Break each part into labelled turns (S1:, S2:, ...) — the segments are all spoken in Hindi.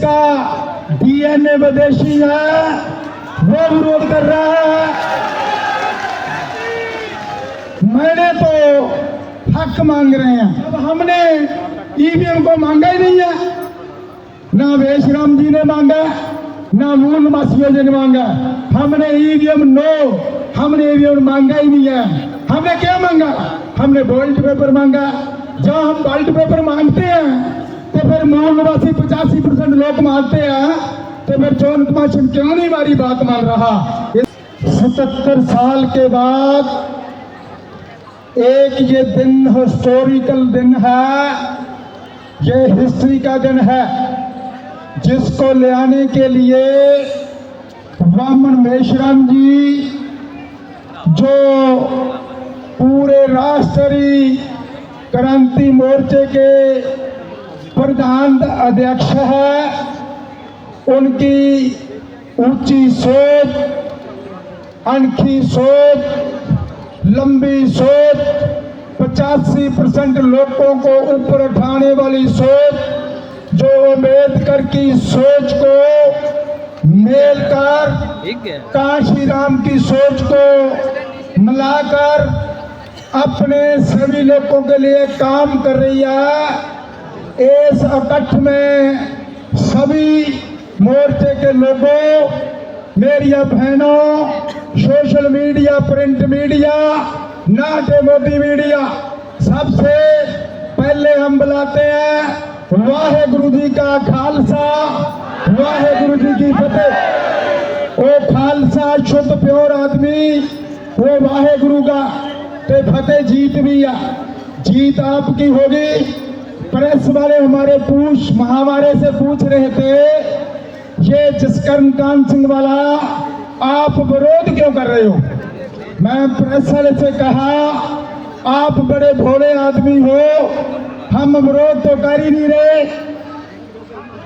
S1: जिसका डीएनए विदेशी है वो विरोध कर रहा है। मैंने तो हक मांग रहे हैं। अब हमने ईवीएम को मांगा ही नहीं है, ना वेशराम जी ने मांगा, ना मूल निवासियों ने मांगा। हमने ईवीएम हमने ईवीएम मांगा ही नहीं है। हमने क्या मांगा? हमने बॉल्ट पेपर मांगा। जब हम बॉल्ट पेपर मांगते हैं तो फिर मूल निवासी 85% लोग मानते हैं, तो फिर चौन कमीशन क्यों नहीं हमारी बात मान रहा? 77 साल के बाद एक ये दिन हिस्टोरिकल दिन है, ये हिस्ट्री का दिन है, जिसको ले आने के लिए वामन मेश्राम जी जो पूरे राष्ट्रीय क्रांति मोर्चे के प्रधान अध्यक्ष है, उनकी ऊंची सोच, अनखी सोच, लंबी सोच, 85% लोगों को ऊपर उठाने वाली सोच, जो अम्बेडकर की सोच को मेलकर काशीराम की सोच को मिलाकर अपने सभी लोगों के लिए काम कर रही है। इस इकट्ठ में सभी मोर्चे के लोगों, मेरी बहनों, सोशल मीडिया, प्रिंट मीडिया, नाटे मोदी मीडिया, सबसे पहले हम बुलाते हैं वाहेगुरु जी का खालसा, वाहेगुरु जी की फतेह। वो खालसा शुद्ध प्योर आदमी, वो वाहेगुरु का ते फतेह जीत भी है। जीत आपकी होगी। प्रेस वाले हमारे महावारे से पूछ रहे थे, ये जसकरण कांत सिंह वाला आप विरोध क्यों कर रहे हो? मैं प्रेस वाले से कहा, आप बड़े भोले आदमी हो, हम विरोध तो कर ही नहीं रहे।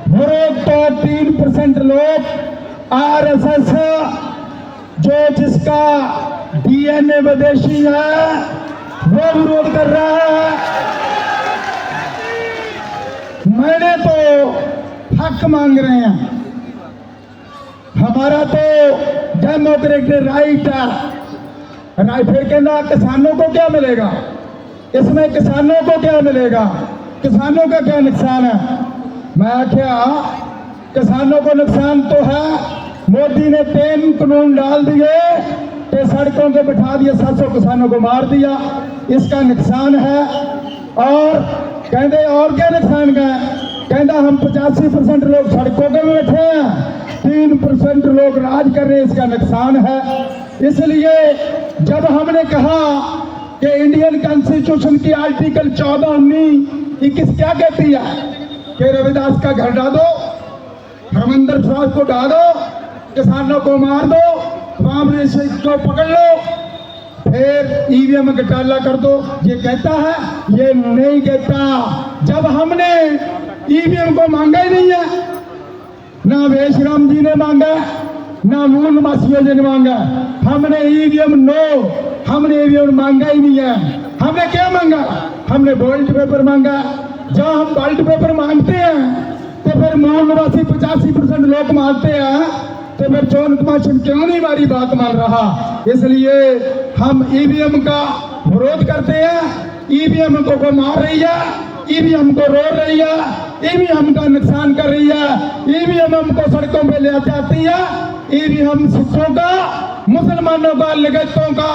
S1: विरोध तो 3% लोग आरएसएस जो जिसका डीएनए विदेशी है वो विरोध कर रहा है। मैंने तो हक मांग रहे हैं। हमारा तो डेमोक्रेटिक राइट है। फिर कहना किसानों को क्या मिलेगा? इसमें किसानों को क्या मिलेगा? किसानों का क्या नुकसान है? मैं क्या, किसानों को नुकसान तो है। मोदी ने 3 कानून डाल दिए, तो सड़कों पे बिठा दिया, 700 किसानों को मार दिया। इसका नुकसान है। और कहते और क्या नुकसान का है? कहता हम 85% लोग सड़कों पे बैठे हैं, 3% लोग राज कर रहे हैं, इसका नुकसान है। इसलिए जब हमने कहा कि इंडियन कॉन्स्टिट्यूशन की आर्टिकल 14, 19, 21 क्या कहती है कि रविदास का घर ढा दो, हरमंदिर साहब को ढा दो, किसानों को मार दो, बाबरी मस्जिद को पकड़ लो, फिर ईवीएम घटाला कर दो। ये कहता है? ये नहीं कहता। जब हमने ईवीएम को मांगा ही नहीं है, ना वेशराम जी ने मांगा, ना मूल निवासियों ने मांगा। हमने ईवीएम हमने ईवीएम मांगा ही नहीं है। हमने क्या मांगा? हमने बॉल्ट पेपर मांगा। जब हम बॉल्ट पेपर मांगते हैं तो फिर मूल निवासी 85% लोग मानते हैं, तो फिर चौन कमीशन क्यों नहीं हमारी बात मान रहा? इसलिए हम ईवीएम का विरोध करते हैं। ईवीएम को मार रही है, ईवीएम को रोक रही है, ईवीएम का नुकसान कर रही है, ईवीएम को सड़कों पे ले जाती है। ईवीएम सिखों का, मुसलमानों का, लिगतों का,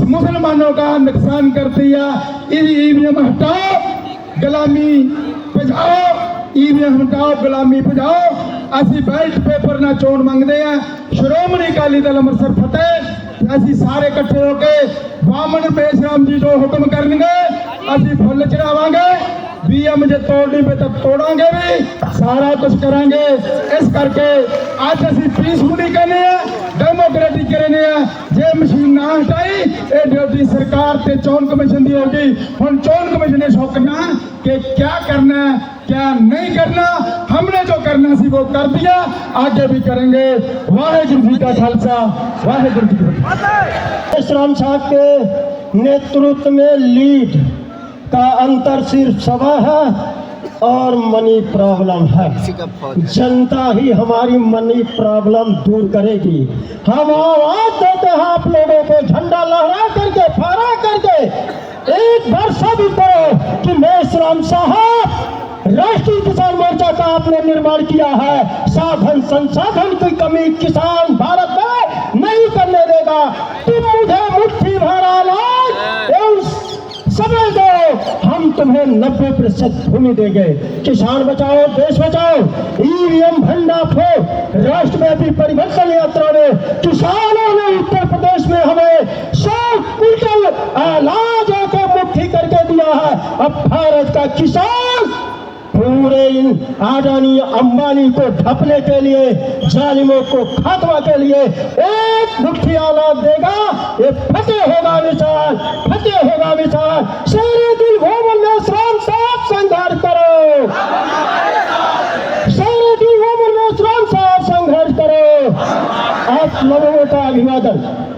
S1: मुसलमानों का नुकसान करती है। ईवीएम हटाओ, गुलामी भजाओ, ईवीएम हटाओ, गुलामी भजाओ। असी बैल्ट पेपर ना चोन मंगते हैं। श्रोमणी अकाली दल अमृतसर फतेह। असी सारे इकट्ठे होके वामन मेश्राम जी जो हुक्म करनगे असी फुल चढ़ावांगे। बीएम जे तोड़नी पे तब तोड़ांगे भी, सारा कुछ करांगे। इस करके आज असी पीसफुली कहने हैं, डेमोक्रेटिक कहने हैं। जे मशीन ना हटाई ये ड्यूटी सरकार ते चोन कमीशन दी होगी। हुण चोन कमीशन ने सोचना कि क्या करना है, क्या नहीं करना। हमने जो करना सी वो कर दिया, आगे भी करेंगे। वाहेगुरु जी का खालसा, वाहेगुरु जी की फतेह।
S2: मेश्राम साहब के नेतृत्व में लीड का अंतर सिर्फ सभा है और मनी प्रॉब्लम है। जनता ही हमारी मनी प्रॉब्लम दूर करेगी। हम आवाज देते हैं आप लोगों को, झंडा लहरा करके, फहरा करके एक बार सब करो कि मेष राम साहब, राष्ट्रीय किसान मोर्चा का आपने निर्माण किया है। साधन संसाधन की कमी किसान भारत में नहीं करने देगा। तुम मुझे मुट्ठी भर अनाज एवं समय दो, हम तुम्हें 90% भूमि देंगे। किसान बचाओ देश बचाओ, ईवीएम भंडाफो, राष्ट्रव्यापी परिवर्तन यात्रा में किसानों ने उत्तर प्रदेश में हमें 100 क्विंटल अनाज को मुट्ठी करके दिया है। अब भारत का किसान पूरे इन अडानी अंबानी को ढपने के लिए, जालिमों को खात्मा के लिए एक मुट्ठी अनाज देगा। ये फतेह होगा मिसाल, फतेह होगा मिसाल। शेरे दिल मोहम्मद मेसराम साहब संघर्ष करो, शेरे दिल मोहम्मद मेसराम साहब संघर्ष करो। आप लोगों का अभिवादन।